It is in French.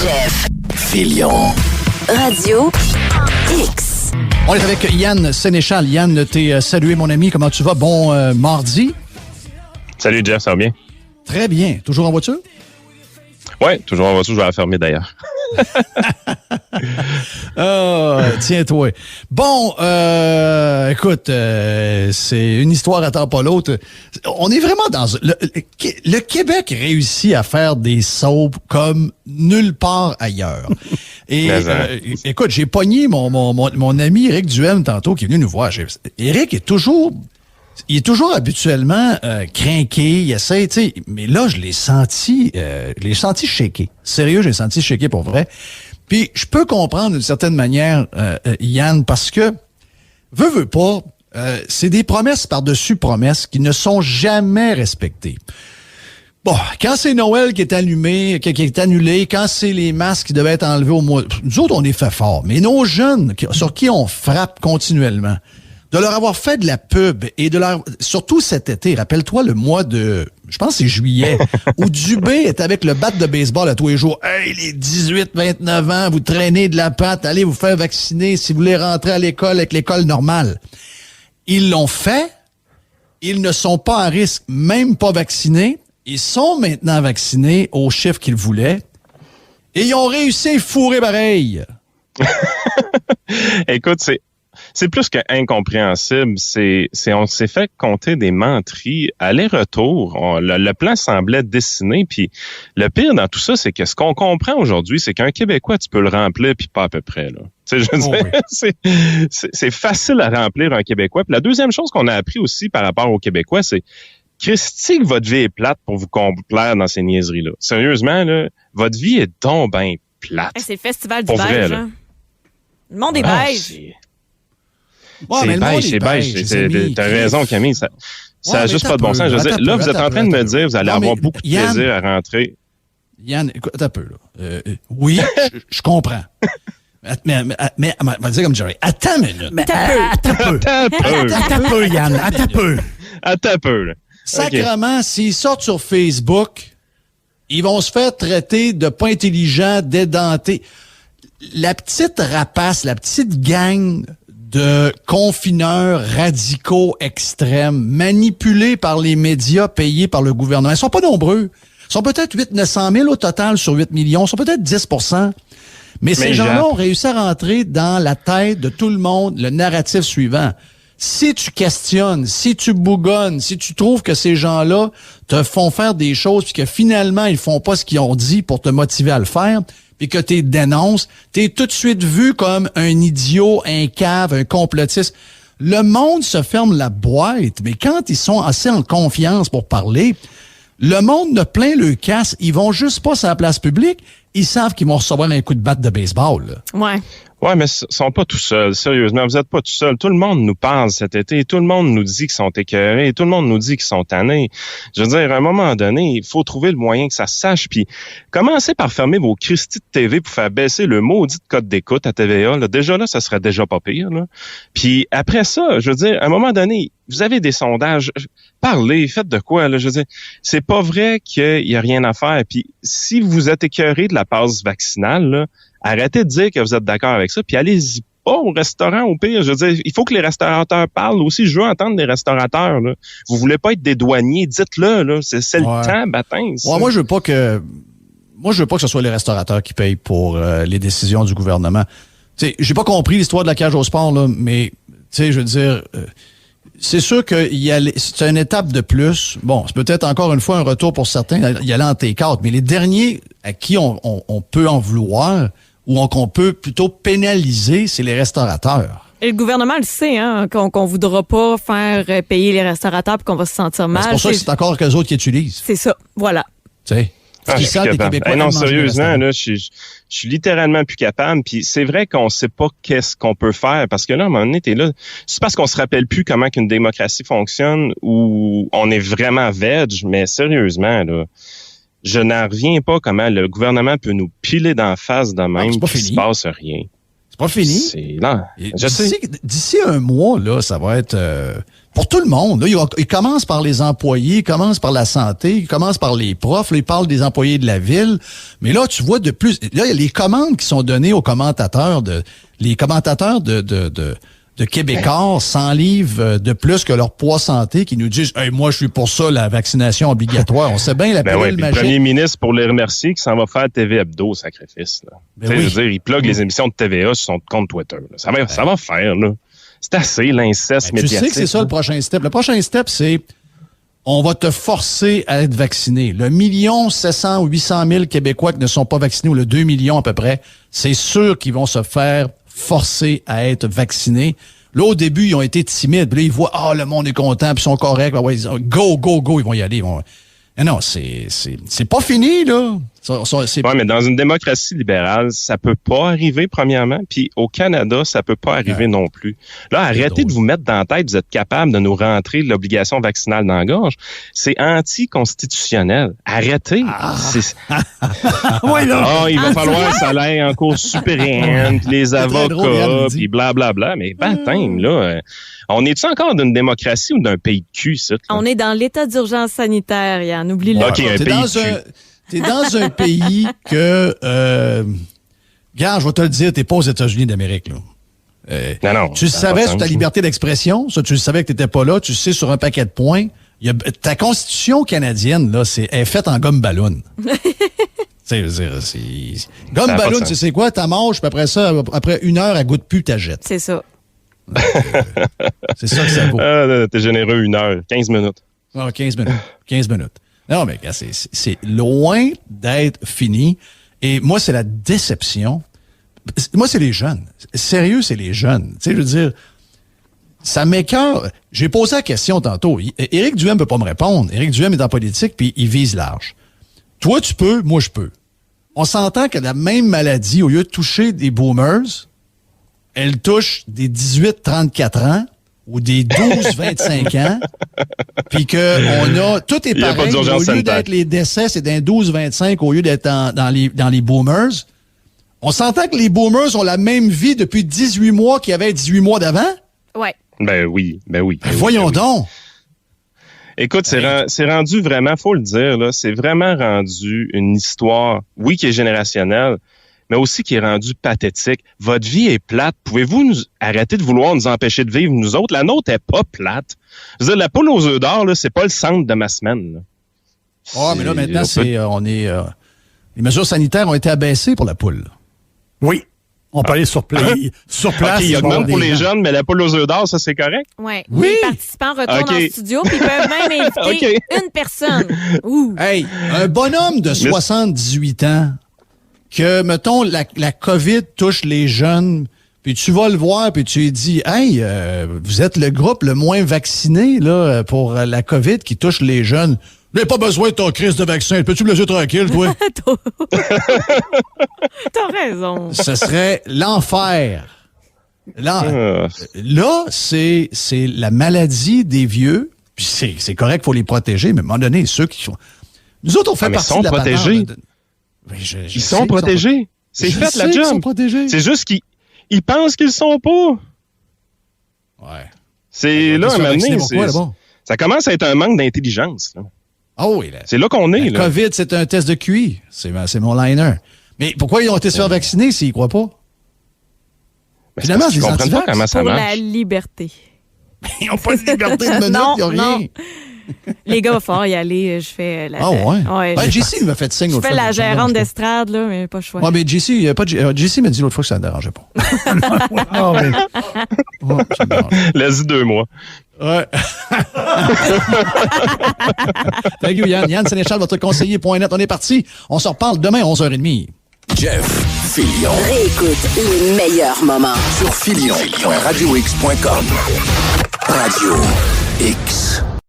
Jeff. Filion. Radio X. On est avec Yann Sénéchal. Yann, t'es salué, mon ami. Comment tu vas? Bon mardi. Salut, Jeff, ça va bien? Très bien. Toujours en voiture? Oui, toujours en voiture. Je vais la fermer d'ailleurs. Tiens-toi. Bon, écoute, c'est une histoire attend pas l'autre. On est vraiment dans... Le Québec réussit à faire des soaps comme nulle part ailleurs. Et écoute, j'ai pogné mon ami Éric Duhem tantôt qui est venu nous voir. Éric est toujours habituellement crinqué, il essaie, tu sais, mais là, je l'ai senti shaké. Sérieux, j'ai senti shaké pour vrai. Puis, je peux comprendre d'une certaine manière, Yann, parce que, veux pas, c'est des promesses par-dessus promesses qui ne sont jamais respectées. Bon, quand c'est Noël qui est allumé, qui est annulé, quand c'est les masques qui devaient être enlevés au mois... Nous autres, on est fait fort. Mais nos jeunes, sur qui on frappe continuellement, de leur avoir fait de la pub et surtout cet été, rappelle-toi le mois de, je pense que c'est juillet, où Dubé est avec le bat de baseball à tous les jours. Hey, les 18-29 ans, vous traînez de la patte, allez vous faire vacciner si vous voulez rentrer à l'école avec l'école normale. Ils l'ont fait, ils ne sont pas à risque, même pas vaccinés. Ils sont maintenant vaccinés au chiffre qu'ils voulaient et ils ont réussi à fourrer pareil. Écoute, c'est plus qu'incompréhensible. On s'est fait compter des menteries aller-retour. Le plan semblait dessiné. Puis le pire dans tout ça, c'est que ce qu'on comprend aujourd'hui, c'est qu'un Québécois, tu peux le remplir puis pas à peu près, là. Tu sais, je veux dire, c'est facile à remplir un Québécois. Puis la deuxième chose qu'on a appris aussi par rapport aux Québécois, c'est Christy, que votre vie est plate pour vous complaire dans ces niaiseries-là. Sérieusement, là, votre vie est donc ben plate. C'est le festival du beige, là. Le monde est beige. C'est beige. T'as raison, Camille. Ça a juste pas de bon sens. Je veux dire, là, vous êtes en train de me dire, vous allez avoir beaucoup de plaisir à rentrer. Yann, écoute, attends un peu, là. Oui, je comprends. Mais, on va dire comme Jerry. Attends une minute. Attends un peu, Yann. Attends un peu, là. Sacrement, s'ils sortent sur Facebook, ils vont se faire traiter de pas intelligents, d'édentés. La petite rapace, la petite gang de confineurs radicaux extrêmes, manipulés par les médias, payés par le gouvernement. Ils sont pas nombreux. Ils sont peut-être 900 000 au total sur 8 millions. Ils sont peut-être 10%. Mais ces gens-là ont réussi à rentrer dans la tête de tout le monde le narratif suivant. Si tu questionnes, si tu bougonnes, si tu trouves que ces gens-là te font faire des choses puis que finalement, ils font pas ce qu'ils ont dit pour te motiver à le faire, puis que tu dénonces, tu es tout de suite vu comme un idiot, un cave, un complotiste. Le monde se ferme la boîte, mais quand ils sont assez en confiance pour parler, le monde ne plein le casse. Ils vont juste pas sur la place publique. Ils savent qu'ils vont recevoir un coup de batte de baseball. Là. Ouais. Ouais, mais ils sont pas tout seuls. Sérieusement, vous êtes pas tout seuls. Tout le monde nous parle cet été. Tout le monde nous dit qu'ils sont écœurés. Tout le monde nous dit qu'ils sont tannés. Je veux dire, à un moment donné, il faut trouver le moyen que ça se sache. Puis, commencez par fermer vos Christy de TV pour faire baisser le maudit code d'écoute à TVA. Là. Déjà là, ça serait déjà pas pire. Là. Puis, après ça, je veux dire, à un moment donné, vous avez des sondages. Parlez, faites de quoi, là. Je veux dire, c'est pas vrai qu'il y a rien à faire. Puis, si vous êtes écœuré de la passe vaccinale, là, arrêtez de dire que vous êtes d'accord avec ça, puis allez-y pas au restaurant au pire. Je veux dire, il faut que les restaurateurs parlent aussi. Je veux entendre des restaurateurs. Là. Vous voulez pas être des douaniers, dites-le. Là. C'est le temps, bâtin. Ouais, moi, je veux pas que ce soit les restaurateurs qui payent pour les décisions du gouvernement. Tu sais, j'ai pas compris l'histoire de la cage au sport, là, mais tu sais, je veux dire, c'est sûr que c'est une étape de plus. Bon, c'est peut-être encore une fois un retour pour certains, y aller en T4, mais les derniers à qui on peut en vouloir ou qu'on peut plutôt pénaliser, c'est les restaurateurs. Et le gouvernement le sait, hein, qu'on voudra pas faire payer les restaurateurs puis qu'on va se sentir mal. C'est pour ça que c'est encore qu'eux autres qui utilisent. C'est ça, voilà. Tu sais. Non, sérieusement, là, je suis littéralement plus capable. Puis c'est vrai qu'on sait pas qu'est-ce qu'on peut faire parce que là, à un moment donné, t'es là. C'est parce qu'on se rappelle plus comment qu'une démocratie fonctionne ou on est vraiment veg. Mais sérieusement, là, je n'en reviens pas comment le gouvernement peut nous piler d'en face de même. C'est pas qu'il fini. se passe rien. Pas fini. C'est lent. Je sais. D'ici un mois, là, ça va être pour tout le monde. Là, il commence par les employés, il commence par la santé, il commence par les profs, là, il parle des employés de la ville. Mais là, tu vois de plus. Là, il y a les commandes qui sont données aux commentateurs les commentateurs de Québécois s'enlivrent de plus que leur poids santé qui nous disent hey, moi, je suis pour ça, la vaccination obligatoire. On sait bien la pilule magique. Le premier ministre, pour les remercier, qui s'en va faire TV Hebdo, sacrifice. Là. Je veux dire, il plug les émissions de TVA sur son compte Twitter. Là. Ça va faire, là. C'est assez, l'inceste médiatique. Tu sais que c'est ça le prochain step. Le prochain step, c'est on va te forcer à être vacciné. Le 1 700 ou 800 000 Québécois qui ne sont pas vaccinés, ou le 2 millions à peu près, c'est sûr qu'ils vont se faire forcés à être vaccinés. Là, au début, ils ont été timides. Puis là, ils voient, le monde est content, puis ils sont corrects. Ouais, go, ils vont y aller. Mais non, c'est pas fini, là. Mais dans une démocratie libérale, ça peut pas arriver, premièrement. Puis au Canada, ça peut pas arriver non plus. Là, arrêtez de vous mettre dans la tête, vous êtes capable de nous rentrer l'obligation vaccinale dans la gorge. C'est anticonstitutionnel. Arrêtez. Il va falloir que ça aille en cours suprême, puis les avocats, puis blablabla. Mais baptême, là... on est-tu encore d'une démocratie ou d'un pays de cul, ça? On est dans l'état d'urgence sanitaire, Yann. Oublie-le. OK, un pays de cul. T'es dans un pays que... regarde, je vais te le dire, t'es pas aux États-Unis d'Amérique, là. Non. Tu le savais sur ta liberté d'expression, ça, tu le savais que t'étais pas là, tu le sais sur un paquet de points. Ta constitution canadienne, là, est faite en gomme ballon. Gomme ballon, tu sais quoi? T'as mange, puis après ça, après 1 heure, elle goûte plus, t'as jette. C'est ça. C'est ça que ça vaut. T'es généreux, 1 heure, 15 minutes. 15 minutes. Non, mais c'est loin d'être fini. Et moi, c'est la déception. Moi, c'est les jeunes. Sérieux, c'est les jeunes. Tu sais, je veux dire, ça m'écoeure. J'ai posé la question tantôt. Éric Duhaime ne peut pas me répondre. Éric Duhaime est en politique, puis il vise large. Toi, tu peux, moi, je peux. On s'entend que la même maladie, au lieu de toucher des boomers, elle touche des 18-34 ans ou des 12-25 ans, puis que on a tout est pareil. Au lieu d'être les décès, c'est d'un 12-25 au lieu d'être dans les boomers. On s'entend que les boomers ont la même vie depuis 18 mois qu'il y avait 18 mois d'avant? Ouais. Ben oui. Voyons donc. Écoute, c'est rendu vraiment, faut le dire, là, c'est vraiment rendu une histoire, oui, qui est générationnelle, mais aussi qui est rendue pathétique. Votre vie est plate. Pouvez-vous nous arrêter de vouloir nous empêcher de vivre, nous autres? La nôtre est pas plate. Je veux dire, la poule aux œufs d'or, là, c'est pas le centre de ma semaine. Mais là, maintenant, les mesures sanitaires ont été abaissées pour la poule. Oui. On peut aller sur place. OK, il y a même pour les jeunes, mais la poule aux œufs d'or, ça, c'est correct? Oui. Les participants retournent en studio, puis ils peuvent même inviter une personne. Ouh. Hey, un bonhomme de 78 ans, que, mettons, la COVID touche les jeunes, puis tu vas le voir, puis tu lui dis, hey, vous êtes le groupe le moins vacciné là pour la COVID qui touche les jeunes. Vous n'avez pas besoin de ton crise de vaccin. Peux-tu me laisser tranquille, toi? T'as raison. Ce serait l'enfer. Là, c'est la maladie des vieux, puis c'est correct, il faut les protéger, mais à un moment donné, ceux qui font... Nous autres, on fait partie de la protégés. Ils sont protégés. C'est fait la job. C'est juste qu'ils pensent qu'ils sont pas. Ouais. C'est là, à un moment donné, ça commence à être un manque d'intelligence. Là. Oh oui. C'est là qu'on est. La COVID, c'est un test de QI. C'est mon liner. Mais pourquoi ils ont été se faire vacciner s'ils ne croient pas? Mais finalement, ils ne comprennent pas comment ça marche. Pour la liberté. Ils n'ont pas de liberté de minute, ils n'ont rien. Les gars, il va falloir y aller. Je fais la... ouais? JC m'a fait signe je l'autre fois. Je fais la gérante d'estrade, là, mais pas le choix. Ouais, mais JC m'a dit l'autre fois que ça ne dérangeait pas. Laisse-y 2 mois. Ouais. Thank you, Yann. Yann Sénéchal, votre conseiller.net. On est parti. On se reparle demain à 11h30. Jeff Fillion. Réécoute les meilleurs moments sur fillion.radiox.com. Radio X.